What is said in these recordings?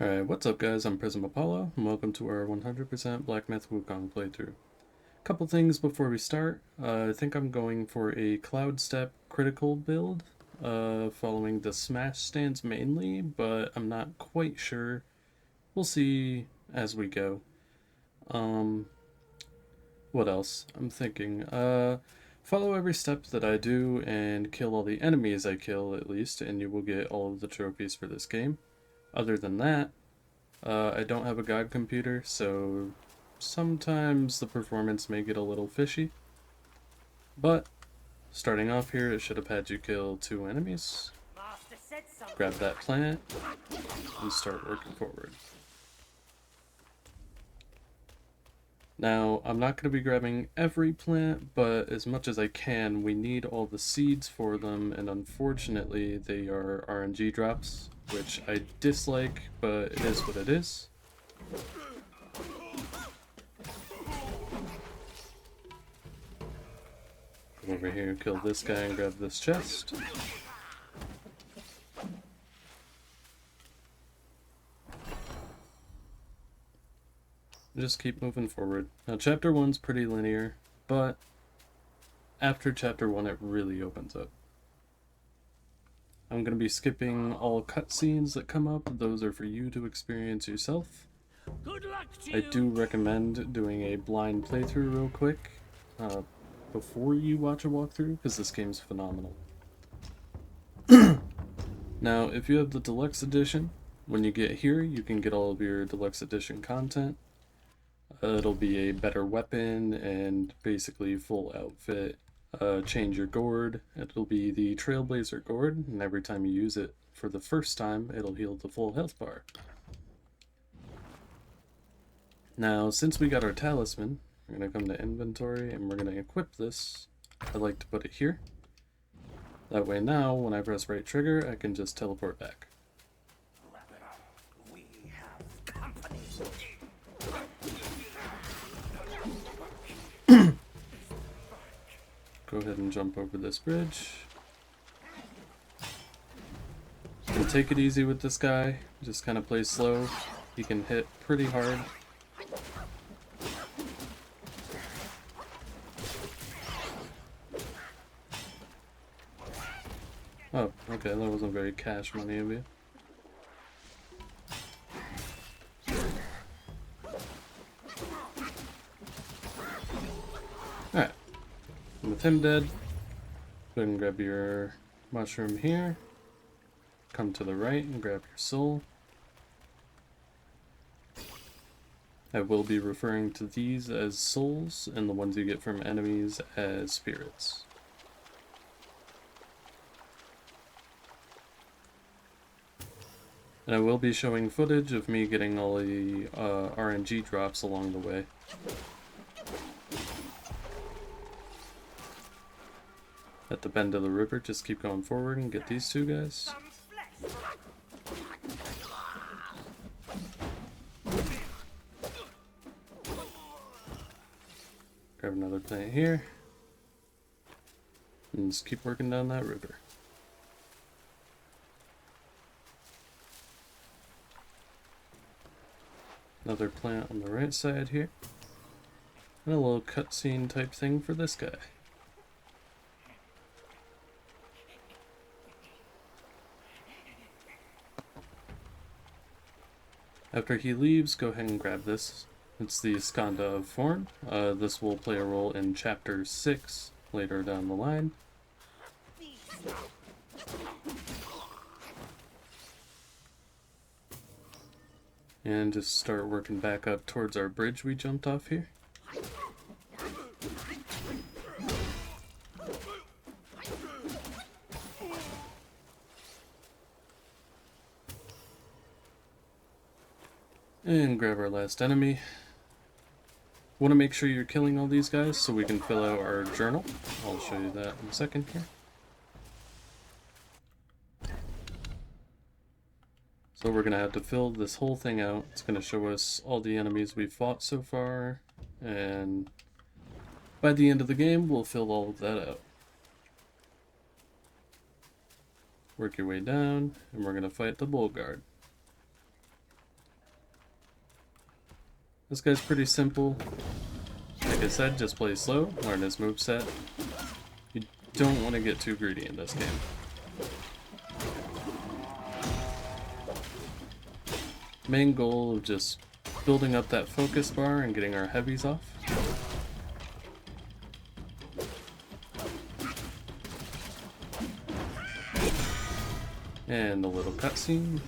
Alright, what's up guys, I'm Prism Apollo, and welcome to our 100% Black Myth Wukong playthrough. Couple things before we start. I think I'm going for a Cloud Step critical build, following the smash stance mainly, but I'm not quite sure. We'll see as we go. What else? I'm thinking, follow every step that I do and kill all the enemies I kill at least, and you will get all of the trophies for this game. Other than that, I don't have a god computer, so sometimes the performance may get a little fishy. But starting off here, it should have had you kill 2 enemies. Grab that plant and start working forward. Now, I'm not going to be grabbing every plant, but as much as I can, we need all the seeds for them, and unfortunately they are RNG drops, which I dislike, but it is what it is. Come over here, kill this guy, and grab this chest. Just keep moving forward. Now, chapter 1's pretty linear, but after chapter 1 it really opens up. I'm going to be skipping all cutscenes that come up. Those are for you to experience yourself. Good luck to you. I do recommend doing a blind playthrough real quick before you watch a walkthrough, because this game's phenomenal. Now, if you have the deluxe edition, when you get here, you can get all of your deluxe edition content. It'll be a better weapon and basically full outfit. Change your gourd. It'll be the Trailblazer gourd, and every time you use it for the first time, it'll heal the full health bar. Now, since we got our talisman, we're going to come to inventory and we're going to equip this. I like to put it here. That way now, when I press right trigger, I can just teleport back. We have company. Go ahead and jump over this bridge. And take it easy with this guy. Just kind of play slow. He can hit pretty hard. Oh, okay, that wasn't very cash money of you. Alright. With him dead, go ahead and grab your mushroom here. Come to the right and grab your soul. I will be referring to these as souls, and the ones you get from enemies as spirits. And I will be showing footage of me getting all the RNG drops along the way. At the bend of the river, just keep going forward and get these 2 guys. Grab another plant here. And just keep working down that river. Another plant on the right side here. And a little cutscene type thing for this guy. After he leaves, go ahead and grab this. It's the Skanda form. This will play a role in chapter 6 later down the line. And just start working back up towards our bridge we jumped off here. And grab our last enemy. Want to make sure you're killing all these guys so we can fill out our journal. I'll show you that in a second here. So we're going to have to fill this whole thing out. It's going to show us all the enemies we've fought so far, and by the end of the game we'll fill all of that out. Work your way down, and we're going to fight the bull guard. This guy's pretty simple. Like I said, just play slow, learn his moveset. You don't want to get too greedy in this game. Main goal of just building up that focus bar and getting our heavies off. And a little cutscene.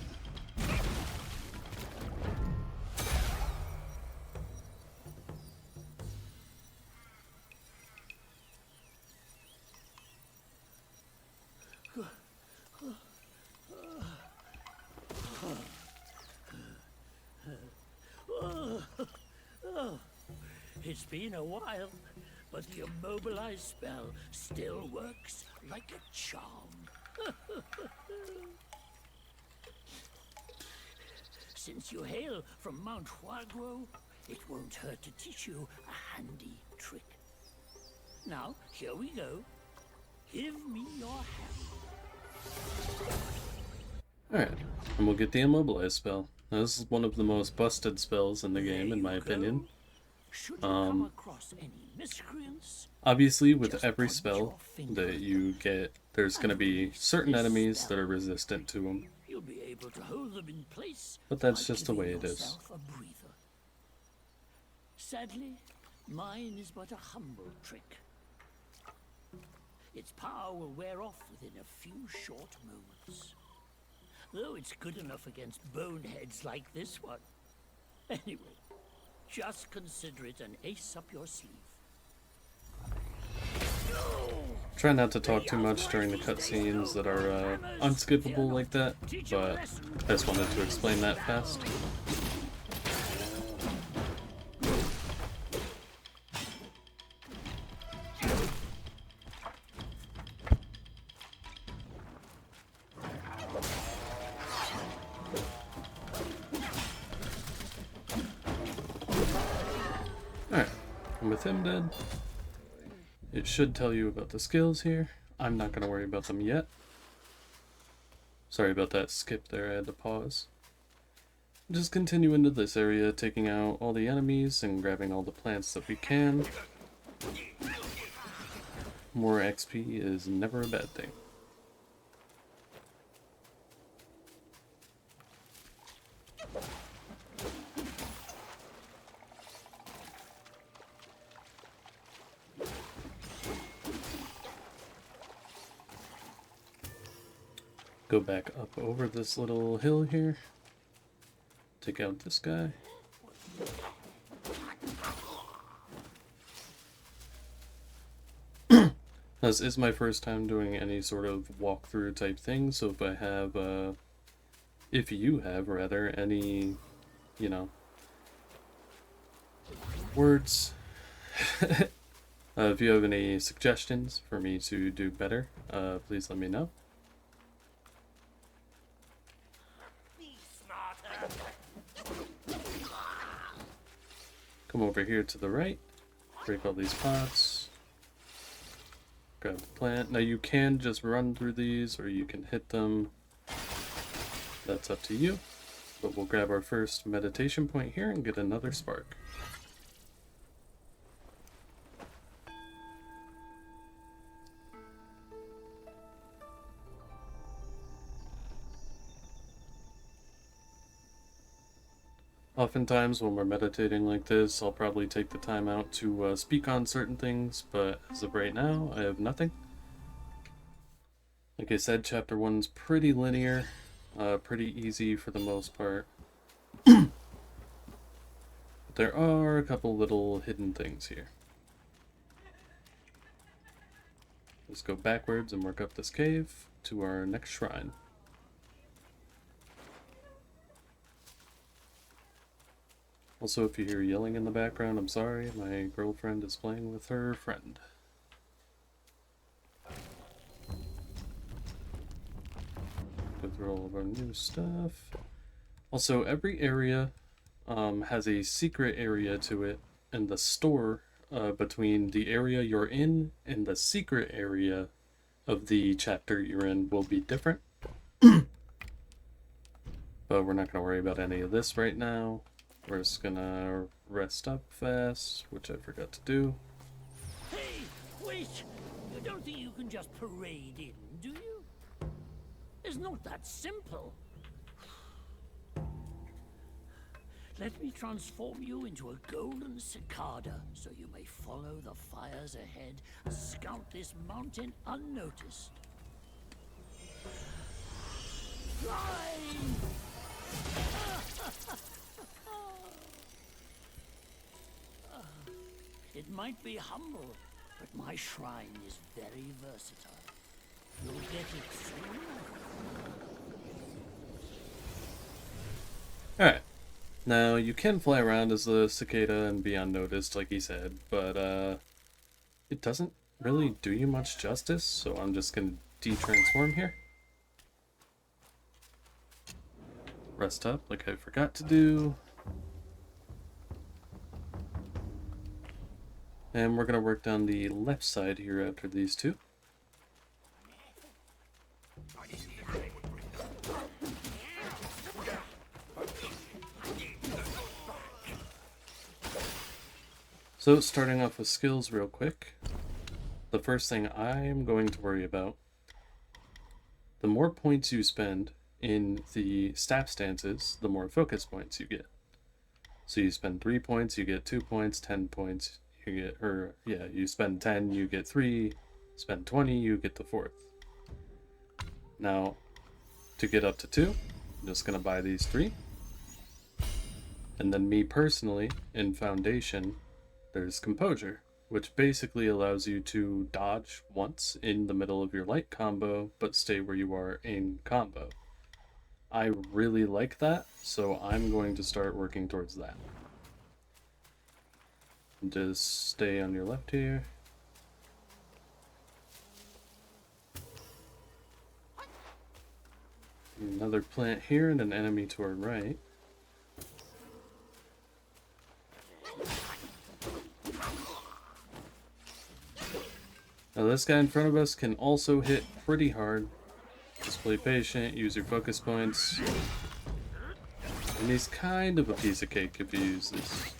It's been a while, but the immobilize spell still works like a charm. Since you hail from Mount Huagro, it won't hurt to teach you a handy trick. Now, here we go. Give me your hand. Alright, and we'll get the immobilize spell. Now, this is one of the most busted spells in the game, in my opinion. Should you come across any miscreants, Obviously, with every spell that you get, there's going to be certain enemies that are resistant to them. you'll be able to hold them in place. But that's by just the giving way it is. yourself a breather. Sadly, mine is but a humble trick. Its power will wear off within a few short moments. Though it's good enough against boneheads like this one. Anyway, just consider it an ace up your sleeve. Try not to talk too much during the cutscenes that are unskippable like that, but I just wanted to explain that fast. Alright, and with him dead, it should tell you about the skills here. I'm not going to worry about them yet. Sorry about that skip there, I had to pause. Just continue into this area, taking out all the enemies and grabbing all the plants that we can. More XP is never a bad thing. Go back up over this little hill here. Take out this guy. This is my first time doing any sort of walkthrough type thing, so if I have, if you have rather, any, you know, words, if you have any suggestions for me to do better, please let me know. Come over here to the right, break all these pots, grab the plant. Now you can just run through these or you can hit them, that's up to you. But we'll grab our first meditation point here and get another spark. Oftentimes when we're meditating like this, I'll probably take the time out to speak on certain things, but as of right now, I have nothing. Like I said, Chapter 1's pretty linear, pretty easy for the most part. But there are a couple little hidden things here. Let's go backwards and work up this cave to our next shrine. Also, if you hear yelling in the background, I'm sorry, my girlfriend is playing with her friend. Go through all of our new stuff. Also, every area has a secret area to it, and the store between the area you're in and the secret area of the chapter you're in will be different. But we're not going to worry about any of this right now. We're just gonna rest up fast, which I forgot to do. Hey, wait! You don't think you can just parade in, do you? It's not that simple. Let me transform you into a golden cicada so you may follow the fires ahead and scout this mountain unnoticed. Fly! It might be humble, but my shrine is very versatile. You'll get it soon. Alright. Now, you can fly around as the cicada and be unnoticed, like he said, but it doesn't really do you much justice, so I'm just gonna de-transform here. Rest up, like I forgot to do. And we're gonna work down the left side here after these two. So, starting off with skills real quick. The first thing I'm going to worry about, the more points you spend in the staff stances, the more focus points you get. So you spend 3 points, you get 2 points, 10 points, you get, you spend 10, you get 3, spend 20, you get the 4th. Now, to get up to 2, I'm just going to buy these 3. And then me personally, in Foundation, there's Composure, which basically allows you to dodge once in the middle of your light combo, but stay where you are in combo. I really like that, so I'm going to start working towards that. Just stay on your left here. Another plant here and an enemy to our right. Now this guy in front of us can also hit pretty hard. Just play patient, use your focus points. And he's kind of a piece of cake if you use this.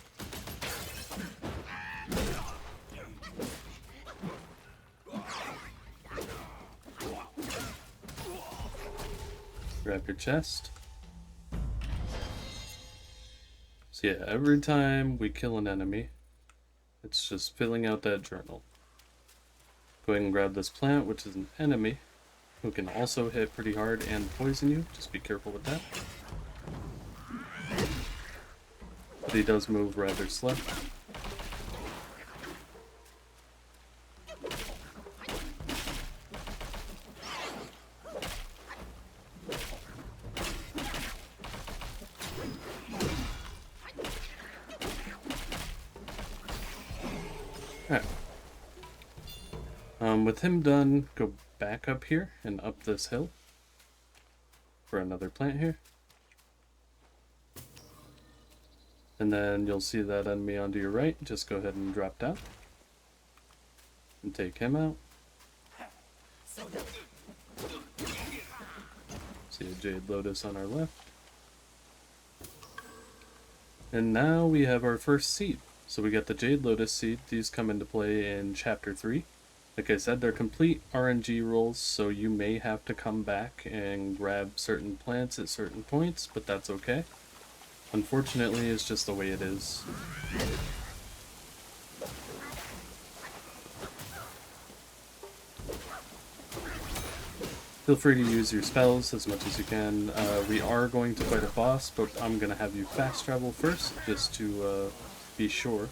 Grab your chest. So yeah, every time we kill an enemy, it's just filling out that journal. Go ahead and grab this plant, which is an enemy, who can also hit pretty hard and poison you. Just be careful with that. But he does move rather slow. Alright. With him done, go back up here and up this hill for another plant here. And then you'll see that enemy onto your right. Just go ahead and drop down and take him out. See a Jade Lotus on our left. And now we have our first seed. So we got the Jade Lotus seed. These come into play in Chapter 3. Like I said, they're complete RNG rolls, so you may have to come back and grab certain plants at certain points, but that's okay. Unfortunately, it's just the way it is. Feel free to use your spells as much as you can. We are going to fight a boss, but I'm going to have you fast travel first, just to be sure.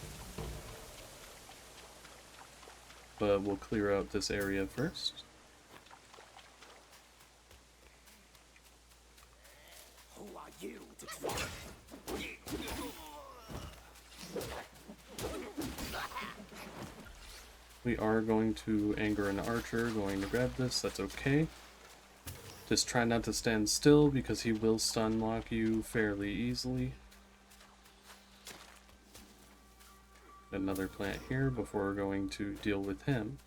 But we'll clear out this area first. Who are you to We are going to anger an archer, going to grab this, that's okay. Just try not to stand still because he will stun lock you fairly easily. Another plant here before going to deal with him.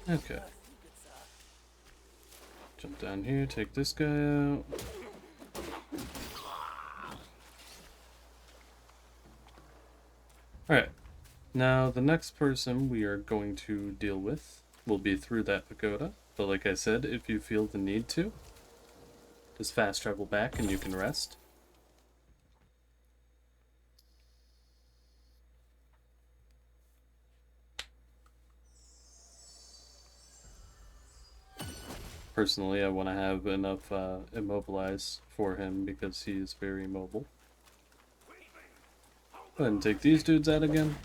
Okay. Jump down here, take this guy out. Alright. Now, the next person we are going to deal with will be through that pagoda. But like I said, if you feel the need to, just fast travel back and you can rest. Personally, I want to have enough immobilize for him because he is very mobile. Go ahead and take these dudes out again.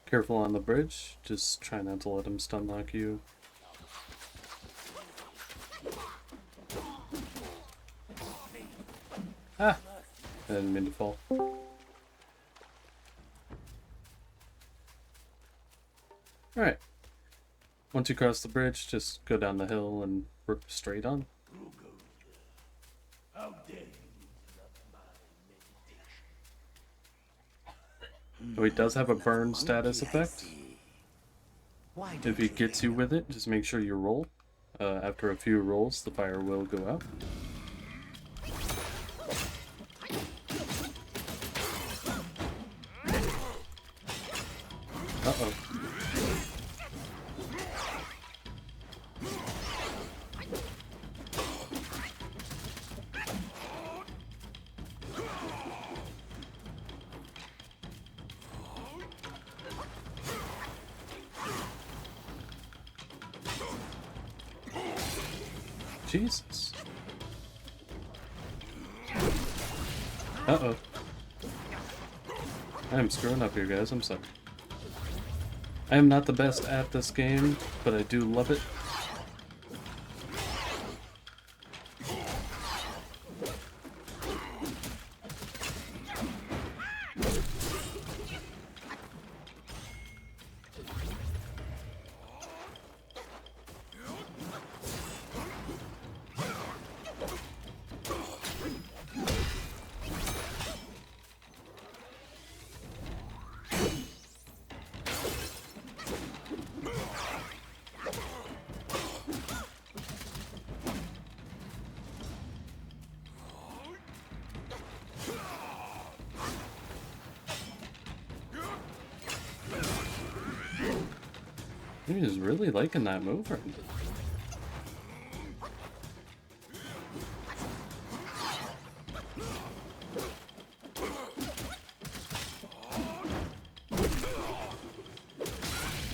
Careful on the bridge, just try not to let him stun lock you. Ah! I didn't mean to fall. Alright. Once you cross the bridge, just go down the hill and rip straight on. How dare you Oh, he does have a burn status effect. Why If he gets you with it, just make sure you roll. After a few rolls, the fire will go out. Uh-oh. Jesus. Uh-oh. I am screwing up here, guys. I'm sorry. I am not the best at this game, but I do love it. He's really liking that move right now.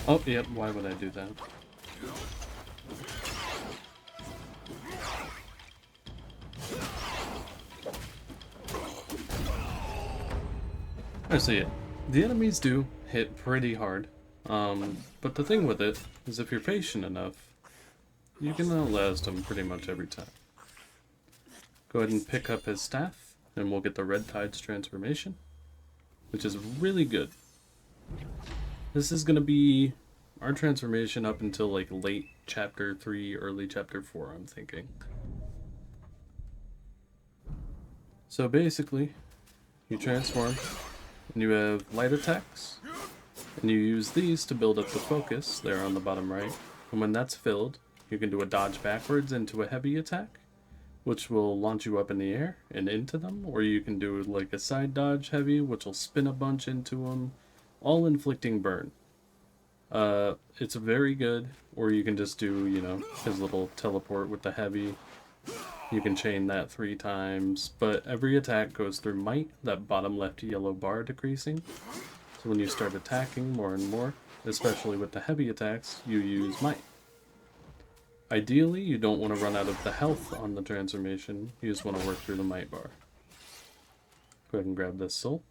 Oh, yep, why would I do that? I see it. The enemies do hit pretty hard. But the thing with it is if you're patient enough, you can outlast him pretty much every time. Go ahead and pick up his staff, and we'll get the Red Tide's transformation, which is really good. This is going to be our transformation up until like late chapter 3, early chapter 4, I'm thinking. So basically, you transform, and you have light attacks, and you use these to build up the focus there on the bottom right. And when that's filled, you can do a dodge backwards into a heavy attack, which will launch you up in the air and into them, or you can do like a side dodge heavy, which will spin a bunch into them, all inflicting burn. It's very good, or you can just do, you know, his little teleport with the heavy. You can chain that 3 times, but every attack goes through might, that bottom left yellow bar decreasing. So when you start attacking more and more, especially with the heavy attacks, you use might. Ideally, you don't want to run out of the health on the transformation, you just want to work through the might bar. Go ahead and grab this soul.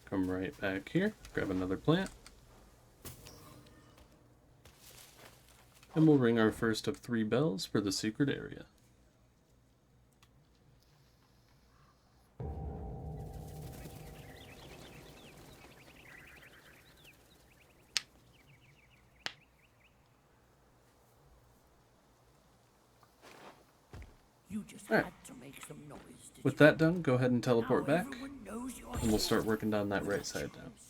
Come right back here, grab another plant. And we'll ring our first of 3 bells for the secret area. You just Alright, had to make some noise, did with you? that done, go ahead and Now teleport back, everyone knows you're and we'll here. start working down that With a right side now. choice.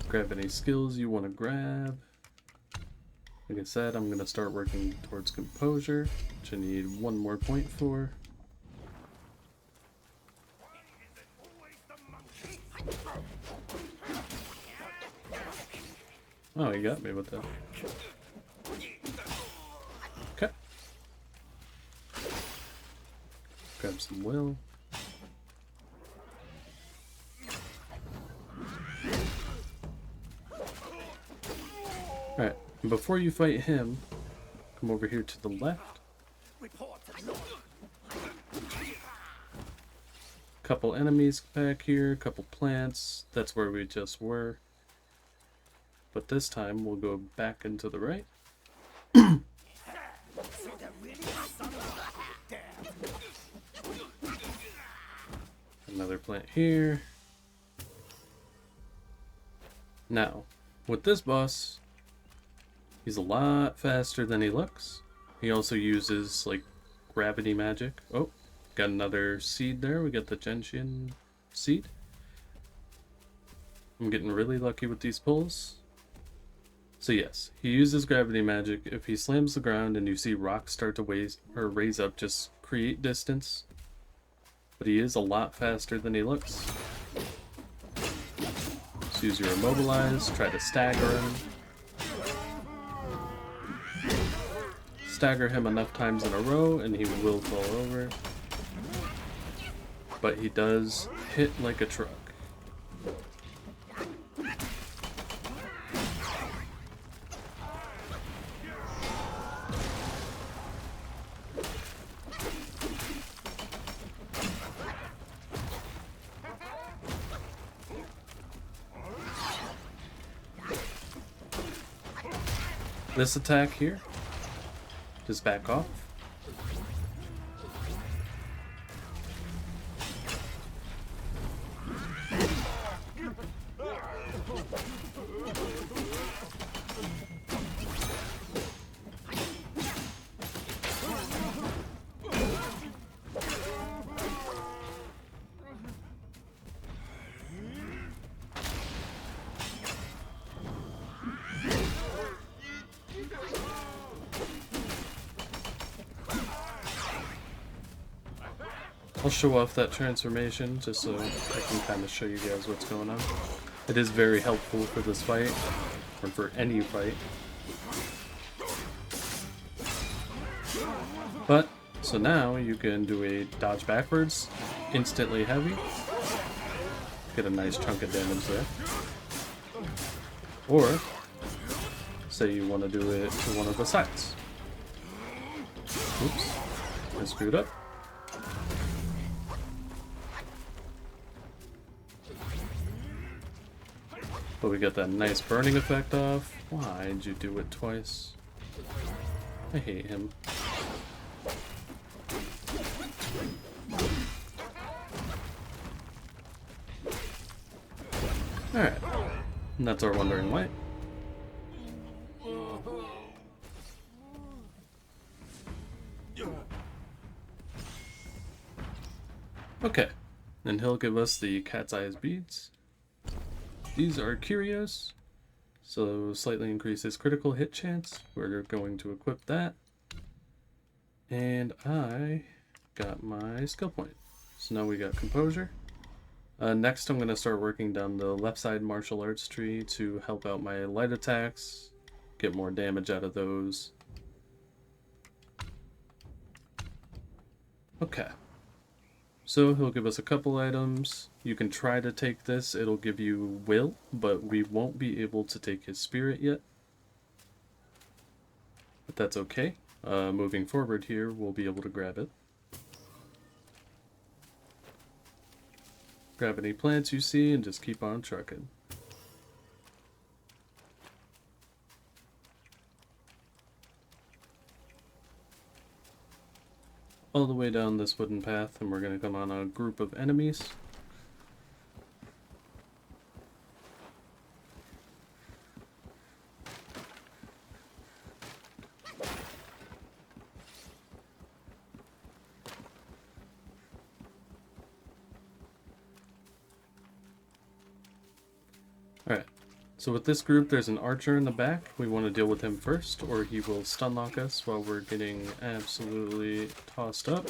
Grab any skills you want to grab. Like I said, I'm going to start working towards composure, which I need 1 more point for. Oh, he got me with that. Okay. Grab some will. Alright, before you fight him, come over here to the left. Couple enemies back here, couple plants. That's where we just were. But this time we'll go back into the right. Another plant here. Now, with this boss, he's a lot faster than he looks. He also uses, like, gravity magic. Oh, got another seed there. We got the gentian seed. I'm getting really lucky with these pulls. So yes, he uses gravity magic. If he slams the ground and you see rocks start to raise up, just create distance. But he is a lot faster than he looks. Just use your immobilize, try to stagger him. Stagger him enough times in a row and he will fall over. But he does hit like a truck. This attack here, just back off. I'll show off that transformation just so I can kind of show you guys what's going on. It is very helpful for this fight, or for any fight. But, so now you can do a dodge backwards, instantly heavy, get a nice chunk of damage there. Or, say you want to do it to one of the sides. Oops, I screwed up. But we got that nice burning effect off. Why'd you do it twice? I hate him. Alright. And that's our Wandering Light. Okay. And he'll give us the cat's eyes beads. These are curios, so slightly increases critical hit chance. We're going to equip that. And I got my skill point. So now we got composure. Next I'm going to start working down the left side martial arts tree to help out my light attacks, get more damage out of those. Okay. So he'll give us a couple items. You can try to take this. It'll give you will, but we won't be able to take his spirit yet. But that's okay. Moving forward here, we'll be able to grab it. Grab any plants you see and just keep on trucking. all the way down this wooden path, and we're going to come on a group of enemies. Alright, so with this group there's an archer in the back. We want to deal with him first, or he will stun lock us while we're getting absolutely tossed up.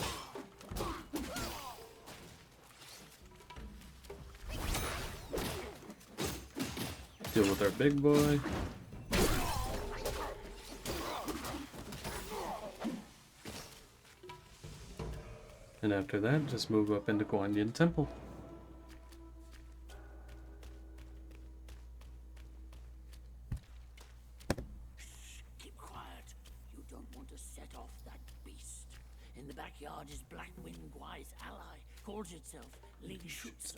Deal with our big boy. And after that, just move up into Guanyin Temple. Keep quiet. You don't want to set off that beast. In the backyard is Blackwind Guai's ally. Calls itself Lingshutsa.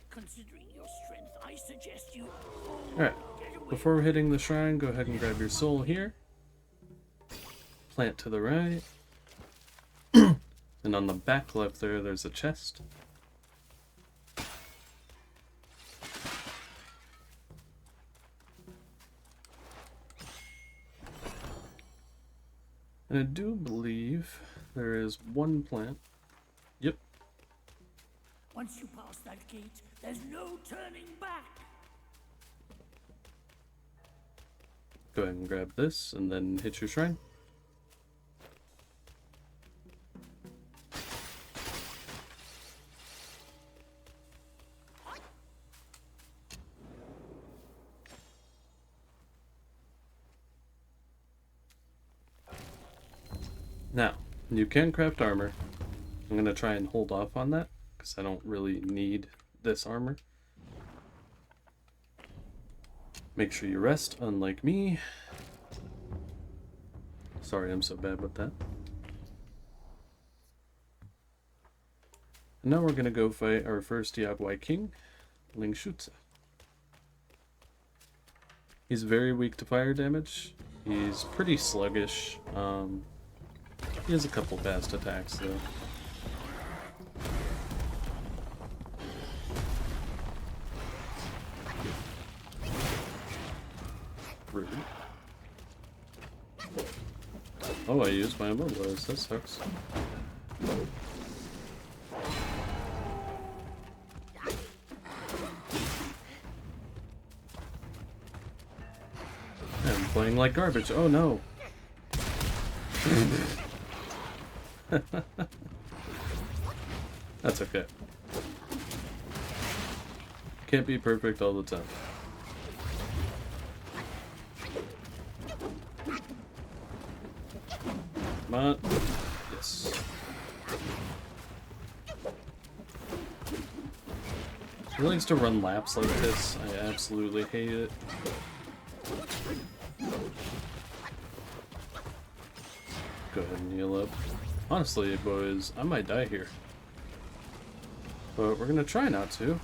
Considering your strength, I suggest you... Alright, before hitting the shrine, go ahead and grab your soul here. Plant to the right. And on the back left there, there's a chest. And I do believe there is one plant. Yep. Once you pass that gate, there's no turning back. Go ahead and grab this and then hit your shrine. Now, you can craft armor. I'm going to try and hold off on that, because I don't really need this armor. Make sure you rest, unlike me. Sorry, I'm so bad with that. And now we're going to go fight our first Yaguai King, Lingshutsa. He's very weak to fire damage. He's pretty sluggish. He has a couple fast attacks, though. Rude. Oh, I used my immobilize. That sucks. I'm playing like garbage. Oh no. That's okay. Can't be perfect all the time. Come on. Yes. He likes to run laps like this. I absolutely hate it. Go ahead and heal up. Honestly, boys, I might die here. But we're gonna try not to.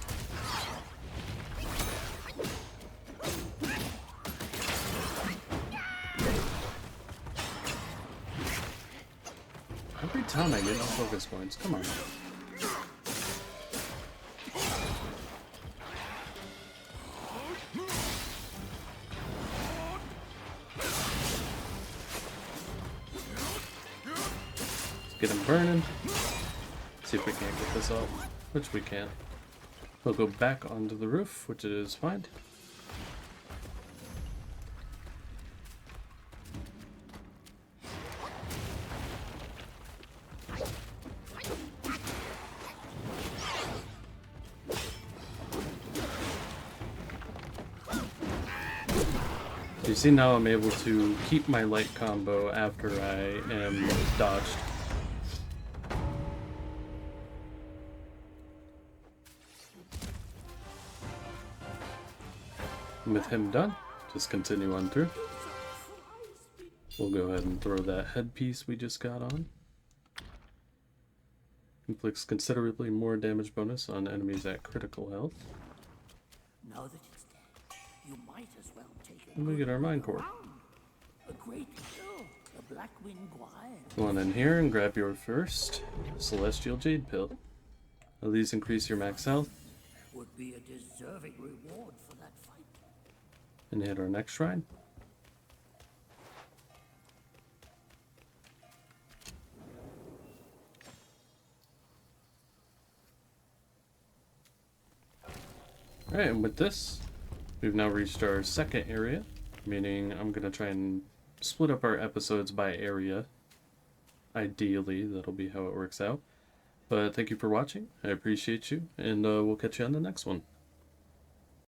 Every time I get focus points, come on. Get him burning. See if we can't get this off, which we can't. We'll go back onto the roof, which is fine. You see now I'm able to keep my light combo after I am dodged. And with him done, just continue on through. We'll go ahead and throw that headpiece we just got on. Inflicts considerably more damage bonus on enemies at critical health. Now that it's dead, you might as well take it. And we get our Mind Core. A great hill, a Blackwing Guile. Go on in here and grab your first Celestial Jade Pill. Now these increase your max health. Would be a deserving reward for that fight. And hit our next shrine. Alright, and with this, we've now reached our second area, meaning I'm going to try and split up our episodes by area. Ideally, that'll be how it works out. But thank you for watching. I appreciate you, and we'll catch you on the next one.